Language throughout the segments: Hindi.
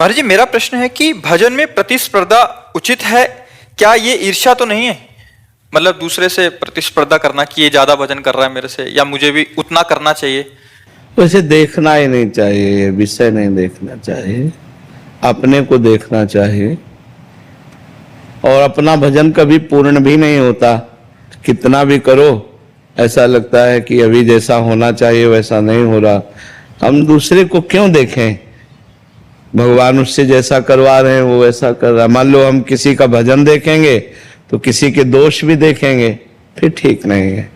महाराज जी, मेरा प्रश्न है कि भजन में प्रतिस्पर्धा उचित है क्या? ये ईर्ष्या तो नहीं है? मतलब दूसरे से प्रतिस्पर्धा करना कि ये ज्यादा भजन कर रहा है मेरे से, या मुझे भी उतना करना चाहिए। वैसे देखना ही नहीं चाहिए, ये विषय नहीं देखना चाहिए, अपने को देखना चाहिए। और अपना भजन कभी पूर्ण भी नहीं होता, कितना भी करो ऐसा लगता है कि अभी जैसा होना चाहिए वैसा नहीं हो रहा। हम दूसरे को क्यों देखें? भगवान उससे जैसा करवा रहे हैं वो वैसा कर रहा है। मान लो हम किसी का भजन देखेंगे तो किसी के दोष भी देखेंगे, फिर ठीक नहीं है।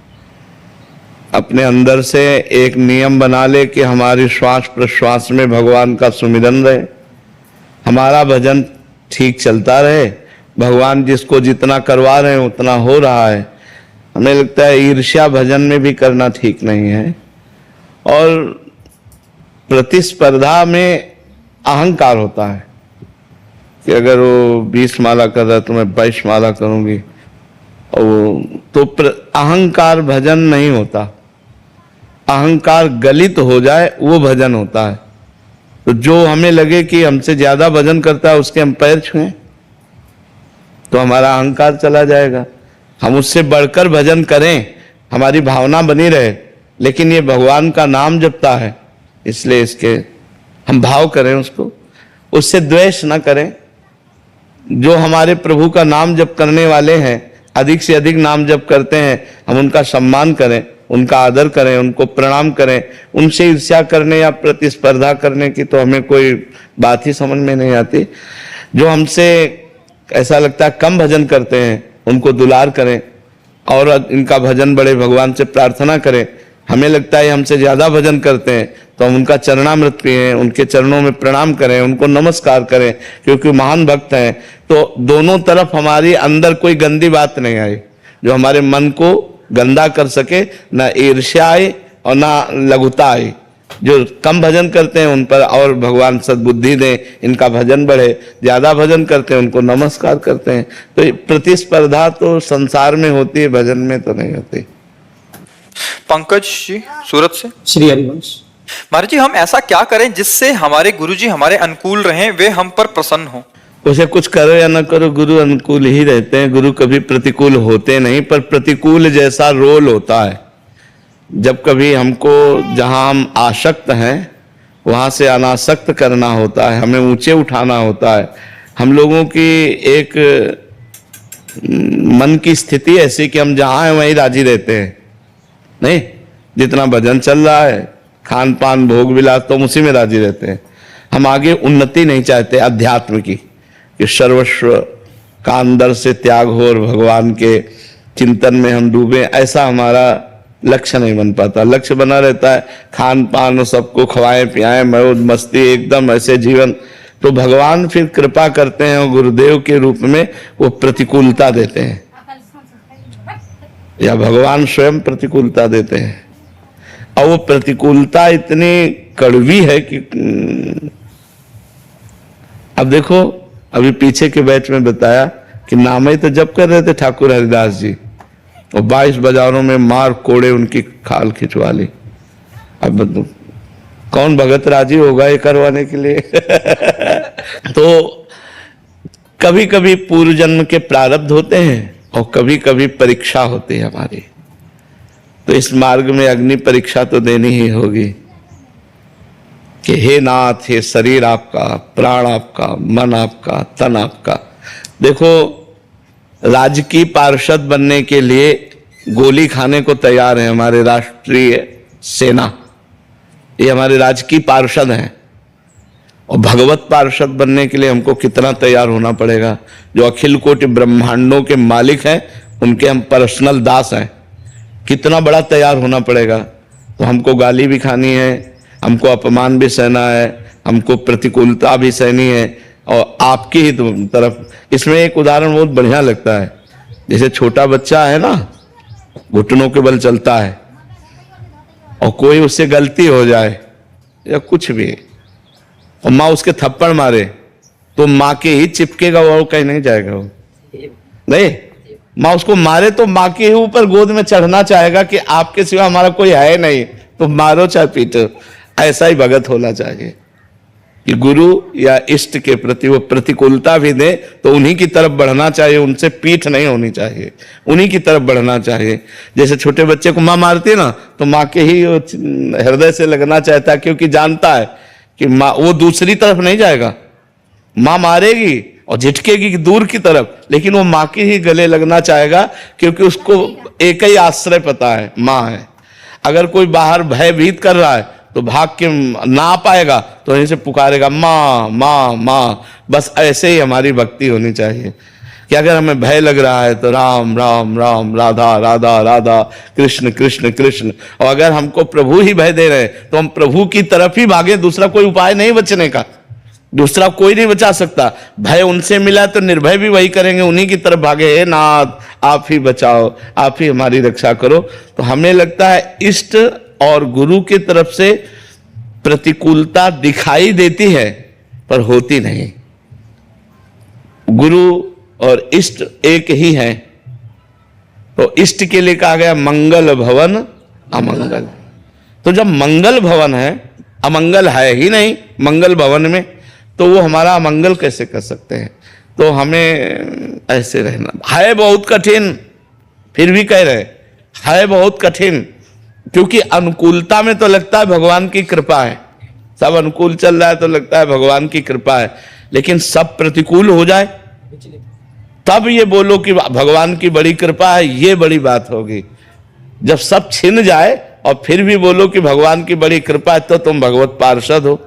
अपने अंदर से एक नियम बना ले कि हमारी श्वास प्रश्वास में भगवान का सुमिरन रहे, हमारा भजन ठीक चलता रहे, भगवान जिसको जितना करवा रहे हैं उतना हो रहा है। हमें लगता है ईर्ष्या भजन में भी करना ठीक नहीं है। और प्रतिस्पर्धा में अहंकार होता है कि अगर वो 20 माला कर रहा है तो मैं 22 माला करूंगी, और तो अहंकार भजन नहीं होता। अहंकार गलित हो जाए वो भजन होता है। तो जो हमें लगे कि हमसे ज्यादा भजन करता है उसके हम पैर छुएं तो हमारा अहंकार चला जाएगा। हम उससे बढ़कर भजन करें, हमारी भावना बनी रहे, लेकिन ये भगवान का नाम जपता है इसलिए इसके हम भाव करें, उसको उससे द्वेष न करें। जो हमारे प्रभु का नाम जप करने वाले हैं, अधिक से अधिक नाम जप करते हैं, हम उनका सम्मान करें, उनका आदर करें, उनको प्रणाम करें। उनसे ईर्ष्या करने या प्रतिस्पर्धा करने की तो हमें कोई बात ही समझ में नहीं आती। जो हमसे ऐसा लगता है कम भजन करते हैं उनको दुलार करें और इनका भजन बढ़े, भगवान से प्रार्थना करें। हमें लगता है हमसे ज्यादा भजन करते हैं तो हम उनका चरणामृत पिएं, उनके चरणों में प्रणाम करें, उनको नमस्कार करें क्योंकि महान भक्त हैं। तो दोनों तरफ हमारी अंदर कोई गंदी बात नहीं आई जो हमारे मन को गंदा कर सके, ना ईर्ष्या आए और ना लघुता आए। जो कम भजन करते हैं उन पर और भगवान सद्बुद्धि दें, इनका भजन बढ़े। ज्यादा भजन करते हैं उनको नमस्कार करते हैं। तो प्रतिस्पर्धा तो संसार में होती है, भजन में तो नहीं होती। पंकज जी सूरत से। श्री हरिवंश। महाराज जी, हम ऐसा क्या करें जिससे हमारे गुरुजी हमारे अनुकूल रहें, वे हम पर प्रसन्न हो? उसे कुछ करो या ना करो, गुरु अनुकूल ही रहते हैं। गुरु कभी प्रतिकूल होते नहीं, पर प्रतिकूल जैसा रोल होता है। जब कभी हमको जहां हम आसक्त हैं वहां से अनासक्त करना होता है, हमें ऊंचे उठाना होता है। हम लोगों की एक मन की स्थिति ऐसी कि हम जहां हैं वहीं राजी रहते हैं। नहीं, जितना भजन चल रहा है, खान पान भोग विलास, तो उसी में राजी रहते हैं। हम आगे उन्नति नहीं चाहते अध्यात्म की, कि सर्वस्व का अंदर से त्याग हो और भगवान के चिंतन में हम डूबे। ऐसा हमारा लक्ष्य नहीं बन पाता। लक्ष्य बना रहता है खान पान और सबको खवाएं पियाएं, मौज मस्ती, एकदम ऐसे जीवन। तो भगवान फिर कृपा करते हैं और गुरुदेव के रूप में वो प्रतिकूलता देते हैं, या भगवान स्वयं प्रतिकूलता देते हैं। और वो प्रतिकूलता इतनी कड़वी है कि अब देखो, अभी पीछे के बैच में बताया कि नाम ही तो जप कर रहे थे ठाकुर हरिदास जी, और 22 बाजारों में मार कोड़े उनकी खाल खिंचवा ली। अब कौन भगत राजी होगा ये करवाने के लिए? तो कभी कभी पूर्व जन्म के प्रारब्ध होते हैं और कभी कभी परीक्षा होती है हमारी। तो इस मार्ग में अग्नि परीक्षा तो देनी ही होगी कि हे नाथ, हे शरीर आपका, प्राण आपका, मन आपका, तन आपका। देखो, राजकीय पार्षद बनने के लिए गोली खाने को तैयार है हमारे राष्ट्रीय सेना, ये हमारे राजकीय पार्षद हैं। और भगवत पार्षद बनने के लिए हमको कितना तैयार होना पड़ेगा। जो अखिल कोटि ब्रह्मांडों के मालिक हैं उनके हम पर्सनल दास हैं, कितना बड़ा तैयार होना पड़ेगा। तो हमको गाली भी खानी है, हमको अपमान भी सहना है, हमको प्रतिकूलता भी सहनी है, और आपकी ही तरफ। इसमें एक उदाहरण बहुत बढ़िया लगता है। जैसे छोटा बच्चा है ना, घुटनों के बल चलता है, और कोई उससे गलती हो जाए या कुछ भी, और माँ उसके थप्पड़ मारे तो माँ के ही चिपकेगा, वो कहीं नहीं जाएगा। वो नहीं, माँ उसको मारे तो माँ के ही ऊपर गोद में चढ़ना चाहेगा कि आपके सिवा हमारा कोई है नहीं, तो मारो चाहे पीटो। ऐसा ही भगत होना चाहिए। कि गुरु या इष्ट के प्रति वो प्रतिकूलता भी दे तो उन्हीं की तरफ बढ़ना चाहिए, उनसे पीठ नहीं होनी चाहिए, उन्हीं की तरफ बढ़ना चाहिए। जैसे छोटे बच्चे को माँ मारती है ना, तो माँ के ही हृदय से लगना चाहता है, क्योंकि जानता है कि माँ वो दूसरी तरफ नहीं जाएगा। माँ मारेगी और झिटकेगी दूर की तरफ, लेकिन वो माँ के ही गले लगना चाहेगा, क्योंकि उसको एक ही आश्रय पता है, माँ है। अगर कोई बाहर भयभीत कर रहा है तो भाग के ना आ पाएगा, तो वहीं से पुकारेगा माँ माँ माँ। बस ऐसे ही हमारी भक्ति होनी चाहिए कि अगर हमें भय लग रहा है तो राम राम राम, राधा राधा राधा, कृष्ण कृष्ण कृष्ण। और अगर हमको प्रभु ही भय दे रहे हैं तो हम प्रभु की तरफ ही भागे, दूसरा कोई उपाय नहीं बचने का, दूसरा कोई नहीं बचा सकता। भय उनसे मिला तो निर्भय भी वही करेंगे, उन्हीं की तरफ भागे, हे नाथ आप ही बचाओ, आप ही हमारी रक्षा करो। तो हमें लगता है इष्ट और गुरु की तरफ से प्रतिकूलता दिखाई देती है पर होती नहीं। गुरु और इष्ट एक ही है। तो इष्ट के लिए कहा गया मंगल भवन अमंगल। तो जब मंगल भवन है, अमंगल है ही नहीं मंगल भवन में, तो वो हमारा अमंगल कैसे कर सकते हैं। तो हमें ऐसे रहना है बहुत कठिन, फिर भी कह रहे है बहुत कठिन, क्योंकि अनुकूलता में तो लगता है भगवान की कृपा है, सब अनुकूल चल रहा है तो लगता है भगवान की कृपा है, लेकिन सब प्रतिकूल हो जाए तब ये बोलो कि भगवान की बड़ी कृपा है, ये बड़ी बात होगी। जब सब छिन जाए और फिर भी बोलो कि भगवान की बड़ी कृपा है, तो तुम भगवत पार्षद हो।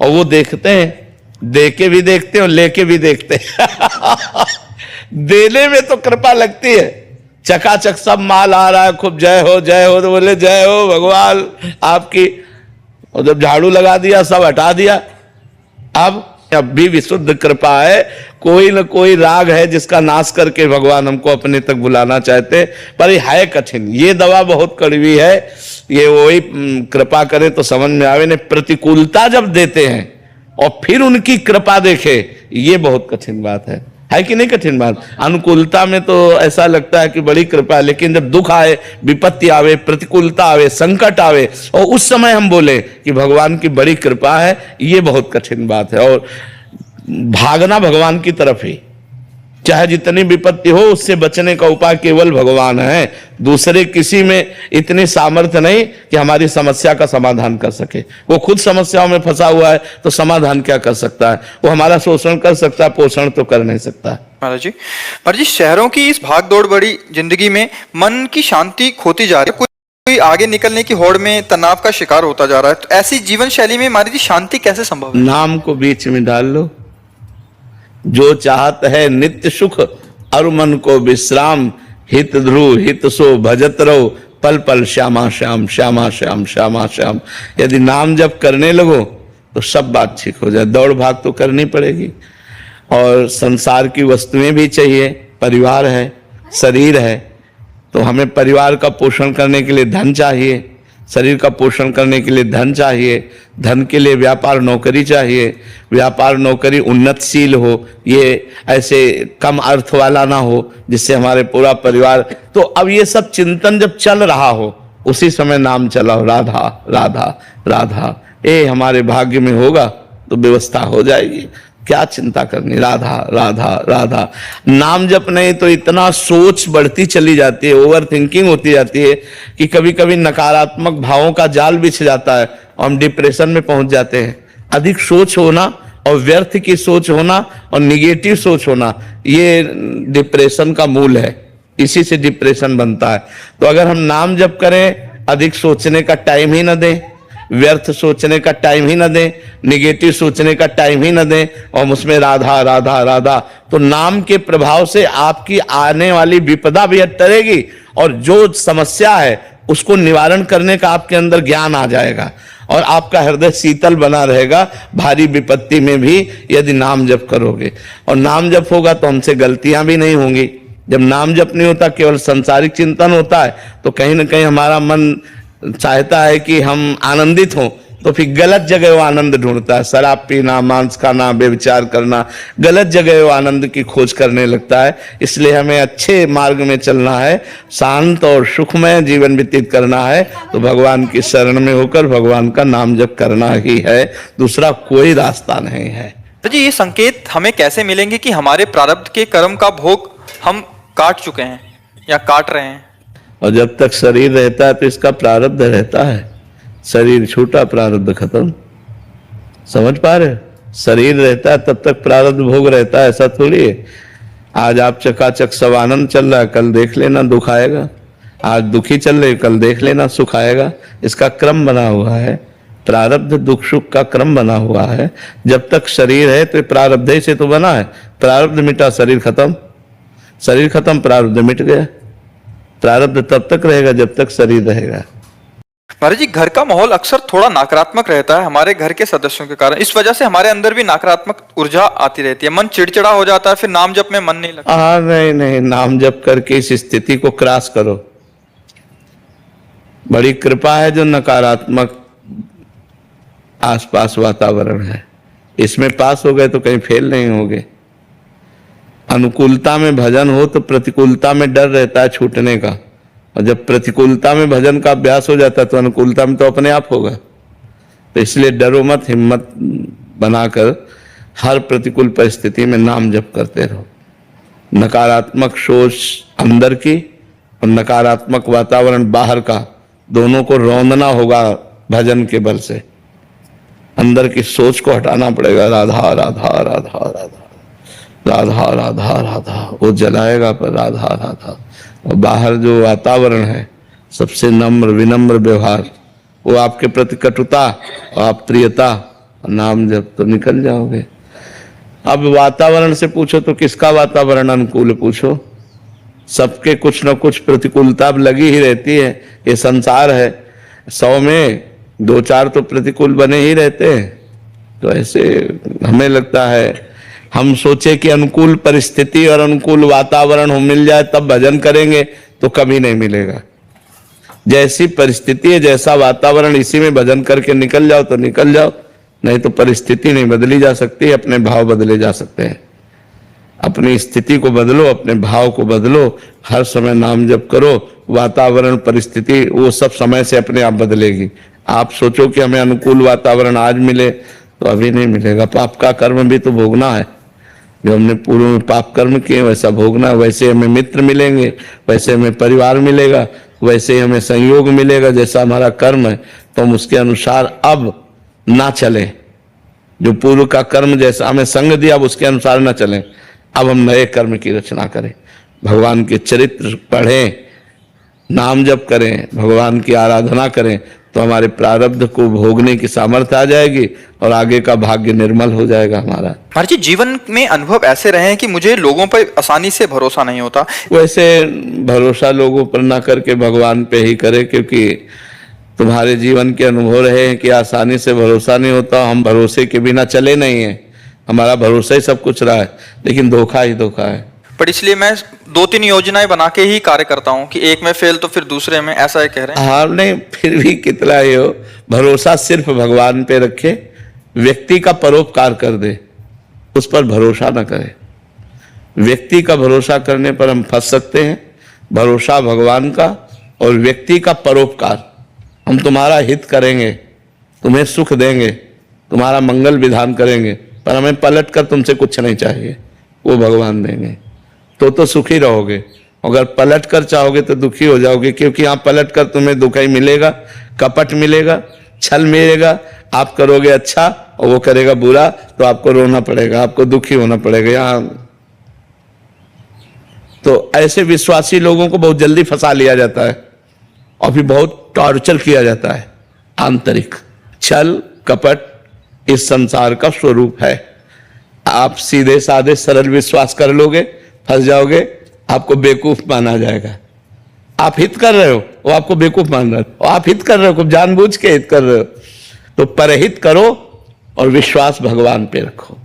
और वो देखते हैं, दे के भी देखते हैं और लेके भी देखते हैं। देने में तो कृपा लगती है, चकाचक सब माल आ रहा है, खूब जय हो तो बोले जय हो भगवान आपकी। और जब झाड़ू लगा दिया, सब हटा दिया, अब भी विशुद्ध कृपा है, कोई न कोई राग है जिसका नाश करके भगवान हमको अपने तक बुलाना चाहते। पर ये है कठिन, ये दवा बहुत कड़वी है, ये वही कृपा करे तो समझ में आवे। नहीं प्रतिकूलता जब देते हैं और फिर उनकी कृपा देखे, ये बहुत कठिन बात है कि नहीं कठिन बात। अनुकूलता में तो ऐसा लगता है कि बड़ी कृपा है, लेकिन जब दुख आए, विपत्ति आवे, प्रतिकूलता आवे, संकट आवे और उस समय हम बोले कि भगवान की बड़ी कृपा है, ये बहुत कठिन बात है। और भागना भगवान की तरफ ही, चाहे जितनी विपत्ति हो उससे बचने का उपाय केवल भगवान है। दूसरे किसी में इतनी सामर्थ्य नहीं कि हमारी समस्या का समाधान कर सके। वो खुद समस्याओं में फंसा हुआ है तो समाधान क्या कर सकता है। वो हमारा शोषण कर सकता है, पोषण तो कर नहीं सकता। महाराज जी, शहरों की इस भागदौड़ भरी जिंदगी में मन की शांति खोती जा रही है, कोई आगे निकलने की होड़ में तनाव का शिकार होता जा रहा है। तो ऐसी जीवन शैली में हमारी शांति कैसे संभव है? नाम को बीच में डाल लो, जो चाहत है नित्य सुख और मन को विश्राम, हित ध्रुव हित सो भजत रहो, पल पल श्यामा श्याम श्यामा श्याम श्यामा श्याम। यदि नाम जप करने लगो तो सब बात ठीक हो जाए। दौड़ भाग तो करनी पड़ेगी, और संसार की वस्तुएं भी चाहिए, परिवार है, शरीर है, तो हमें परिवार का पोषण करने के लिए धन चाहिए, शरीर का पोषण करने के लिए धन चाहिए, धन के लिए व्यापार नौकरी चाहिए, व्यापार नौकरी उन्नतशील हो, ये ऐसे कम अर्थ वाला ना हो जिससे हमारे पूरा परिवार। तो अब ये सब चिंतन जब चल रहा हो, उसी समय नाम चलाओ, राधा राधा राधा। ये हमारे भाग्य में होगा तो व्यवस्था हो जाएगी, क्या चिंता करनी। राधा राधा राधा। नाम जप नहीं तो इतना सोच बढ़ती चली जाती है, ओवर थिंकिंग होती जाती है कि कभी कभी नकारात्मक भावों का जाल बिछ जाता है और हम डिप्रेशन में पहुंच जाते हैं। अधिक सोच होना और व्यर्थ की सोच होना और निगेटिव सोच होना, ये डिप्रेशन का मूल है, इसी से डिप्रेशन बनता है। तो अगर हम नाम जप करें, अधिक सोचने का टाइम ही न दें, व्यर्थ सोचने का टाइम ही न दें, निगेटिव सोचने का टाइम ही न दें, और उसमें राधा राधा राधा, तो नाम के प्रभाव से आपकी आने वाली विपदा भी टलेगी और जो समस्या है उसको निवारण करने का आपके अंदर ज्ञान आ जाएगा और आपका हृदय शीतल बना रहेगा भारी विपत्ति में भी, यदि नाम जप करोगे। और नाम जप होगा तो हमसे गलतियां भी नहीं होंगी। जब नाम जप नहीं होता, केवल संसारिक चिंतन होता है, तो कहीं ना कहीं हमारा मन चाहता है कि हम आनंदित हों, तो फिर गलत जगह वो आनंद ढूंढता है। शराब पीना, मांस खाना, व्यभिचार करना, गलत जगह वो आनंद की खोज करने लगता है। इसलिए हमें अच्छे मार्ग में चलना है, शांत और सुखमय जीवन व्यतीत करना है, तो भगवान की शरण में होकर भगवान का नाम जप करना ही है, दूसरा कोई रास्ता नहीं है। तो जी ये संकेत हमें कैसे मिलेंगे कि हमारे प्रारब्ध के कर्म का भोग हम काट चुके हैं या काट रहे हैं? और जब तक शरीर रहता है तो इसका प्रारब्ध रहता है। शरीर छूटा, प्रारब्ध खत्म। समझ पा रहे हो? शरीर रहता है तब तक प्रारब्ध भोग रहता है, ऐसा थोड़ी है। आज आप चकाचक सब आनंद चल रहा है, कल देख लेना दुख आएगा। आज दुखी चल रहे, कल देख लेना सुख आएगा। इसका क्रम बना हुआ है, प्रारब्ध दुख सुख का क्रम बना हुआ है। जब तक शरीर है तो प्रारब्ध ही से तो बना है। प्रारब्ध मिटा, शरीर खत्म, शरीर खत्म, प्रारब्ध मिट गया। प्रारब्ध तब तक रहेगा जब तक शरीर रहेगा। महाराज जी घर का माहौल अक्सर थोड़ा नकारात्मक रहता है हमारे घर के सदस्यों के कारण, इस वजह से हमारे अंदर भी नकारात्मक ऊर्जा आती रहती है, मन चिड़चिड़ा हो जाता है, फिर नाम जप में मन नहीं लगता। हाँ, नहीं नहीं, नाम जप करके इस स्थिति को क्रॉस करो। बड़ी कृपा है जो नकारात्मक आसपास वातावरण है, इसमें पास हो गए तो कहीं फेल नहीं होगे। अनुकूलता में भजन हो तो प्रतिकूलता में डर रहता है छूटने का, और जब प्रतिकूलता में भजन का अभ्यास हो जाता है तो अनुकूलता में तो अपने आप होगा। तो इसलिए डरो मत, हिम्मत बनाकर हर प्रतिकूल परिस्थिति में नाम जप करते रहो। नकारात्मक सोच अंदर की और नकारात्मक वातावरण बाहर का, दोनों को रौंदना होगा भजन के बल से। अंदर की सोच को हटाना पड़ेगा, राधा राधा राधा राधा राधा राधा राधा, वो जलाएगा पर राधा राधा। और बाहर जो वातावरण है सबसे नम्र विनम्र व्यवहार, वो आपके प्रति कटुता और आप प्रियता, नाम जब तो निकल जाओगे। अब वातावरण से पूछो तो किसका वातावरण अनुकूल पूछो, सबके कुछ न कुछ प्रतिकूलता लगी ही रहती है। ये संसार है, 100 में 2-4 तो प्रतिकूल बने ही रहते हैं। तो ऐसे हमें लगता है, हम सोचे कि अनुकूल परिस्थिति और अनुकूल वातावरण हो मिल जाए तब भजन करेंगे, तो कभी नहीं मिलेगा। जैसी परिस्थिति है, जैसा वातावरण, इसी में भजन करके निकल जाओ तो निकल जाओ, नहीं तो परिस्थिति नहीं बदली जा सकती, अपने भाव बदले जा सकते हैं। अपनी स्थिति को बदलो, अपने भाव को बदलो, हर समय नाम जप करो। वातावरण परिस्थिति वो सब समय से अपने आप बदलेगी। आप सोचो कि हमें अनुकूल वातावरण आज मिले, तो अभी नहीं मिलेगा। पाप का कर्म भी तो भोगना है, जो हमने पूर्व में पाप कर्म किए वैसा भोगना है। वैसे हमें मित्र मिलेंगे, वैसे हमें परिवार मिलेगा, वैसे ही हमें संयोग मिलेगा। जैसा हमारा कर्म है तो हम उसके अनुसार अब ना चलें। जो पूर्व का कर्म जैसा हमें संग दिया, अब उसके अनुसार ना चलें। अब हम नए कर्म की रचना करें, भगवान के चरित्र पढ़ें, नाम जप करें, भगवान की आराधना करें, तो हमारे प्रारब्ध को भोगने की सामर्थ्य आ जाएगी और आगे का भाग्य निर्मल हो जाएगा हमारा। महाराज जी जीवन में अनुभव ऐसे रहे हैं कि मुझे लोगों पर आसानी से भरोसा नहीं होता। वैसे भरोसा लोगों पर ना करके भगवान पे ही करे, क्योंकि तुम्हारे जीवन के अनुभव रहे हैं कि आसानी से भरोसा नहीं होता। हम भरोसे के बिना चले नहीं हैं, हमारा भरोसा ही सब कुछ रहा है, लेकिन धोखा ही धोखा है। पर इसलिए मैं 2-3 योजनाएं बना के ही कार्य करता हूँ कि एक में फेल तो फिर दूसरे में, ऐसा ही कह रहे हैं। हाँ, नहीं, फिर भी कितना ही हो, भरोसा सिर्फ भगवान पे रखे। व्यक्ति का परोपकार कर दे, उस पर भरोसा न करे। व्यक्ति का भरोसा करने पर हम फंस सकते हैं। भरोसा भगवान का और व्यक्ति का परोपकार। हम तुम्हारा हित करेंगे, तुम्हें सुख देंगे, तुम्हारा मंगल विधान करेंगे, पर हमें पलट कर तुमसे कुछ नहीं चाहिए, वो भगवान देंगे, तो सुखी रहोगे। अगर पलट कर चाहोगे तो दुखी हो जाओगे, क्योंकि यहाँ पलट कर तुम्हें दुख ही मिलेगा, कपट मिलेगा, छल मिलेगा। आप करोगे अच्छा और वो करेगा बुरा, तो आपको रोना पड़ेगा, आपको दुखी होना पड़ेगा। यहाँ तो ऐसे विश्वासी लोगों को बहुत जल्दी फंसा लिया जाता है और फिर बहुत टॉर्चर किया जाता है। आंतरिक छल कपट इस संसार का स्वरूप है। आप सीधे साधे सरल विश्वास कर लोगे, फंस जाओगे, आपको बेवकूफ माना जाएगा। आप हित कर रहे हो, वो आपको बेवकूफ मान रहा है। आप हित कर रहे हो, खूब जानबूझ के हित कर रहे हो, तो परहित करो और विश्वास भगवान पे रखो,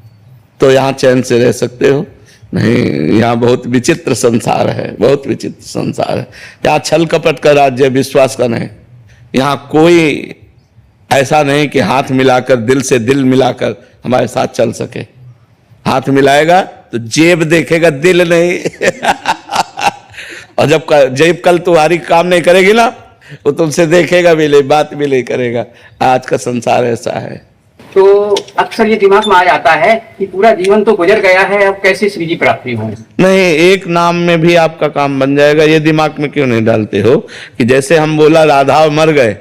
तो यहाँ चैन से रह सकते हो। नहीं, यहाँ बहुत विचित्र संसार है, बहुत विचित्र संसार है। यहाँ छल कपट का राज्य, विश्वास का नहीं। यहाँ कोई ऐसा नहीं कि हाथ मिलाकर दिल से दिल मिलाकर हमारे साथ चल सके। हाथ मिलाएगा तो जेब देखेगा, दिल नहीं। और जब जेब कल तुम्हारी काम नहीं करेगी ना, वो तुमसे देखेगा भी नहीं, बात भी नहीं करेगा। आज का संसार ऐसा है। तो अक्सर ये दिमाग में आ जाता है कि पूरा जीवन तो गुजर गया है, अब कैसे श्री जी प्राप्ति हो। नहीं, एक नाम में भी आपका काम बन जाएगा। ये दिमाग में क्यों नहीं डालते हो कि जैसे हम बोला राधा मर गए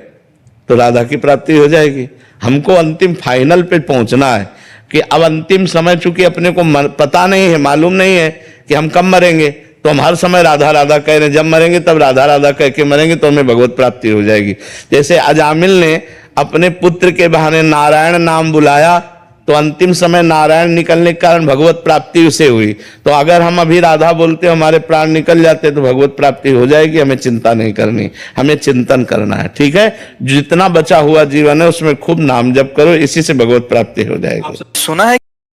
तो राधा की प्राप्ति हो जाएगी। हमको अंतिम फाइनल पे पहुंचना है कि अब अंतिम समय, चूंकि अपने को पता नहीं है, मालूम नहीं है कि हम कब मरेंगे, तो हम हर समय राधा राधा कह रहे हैं। जब मरेंगे तब राधा राधा कह के मरेंगे तो हमें भगवत प्राप्ति हो जाएगी। जैसे अजामिल ने अपने पुत्र के बहाने नारायण नाम बुलाया तो अंतिम समय नारायण निकलने के कारण भगवत प्राप्ति उसे हुई। तो अगर हम अभी राधा बोलते हमारे प्राण निकल जाते तो भगवत प्राप्ति हो जाएगी। हमें चिंता नहीं करनी, हमें चिंतन करना है। ठीक है, जितना बचा हुआ जीवन है उसमें खूब नाम जप करो, इसी से भगवत प्राप्ति हो जाएगी। सुना है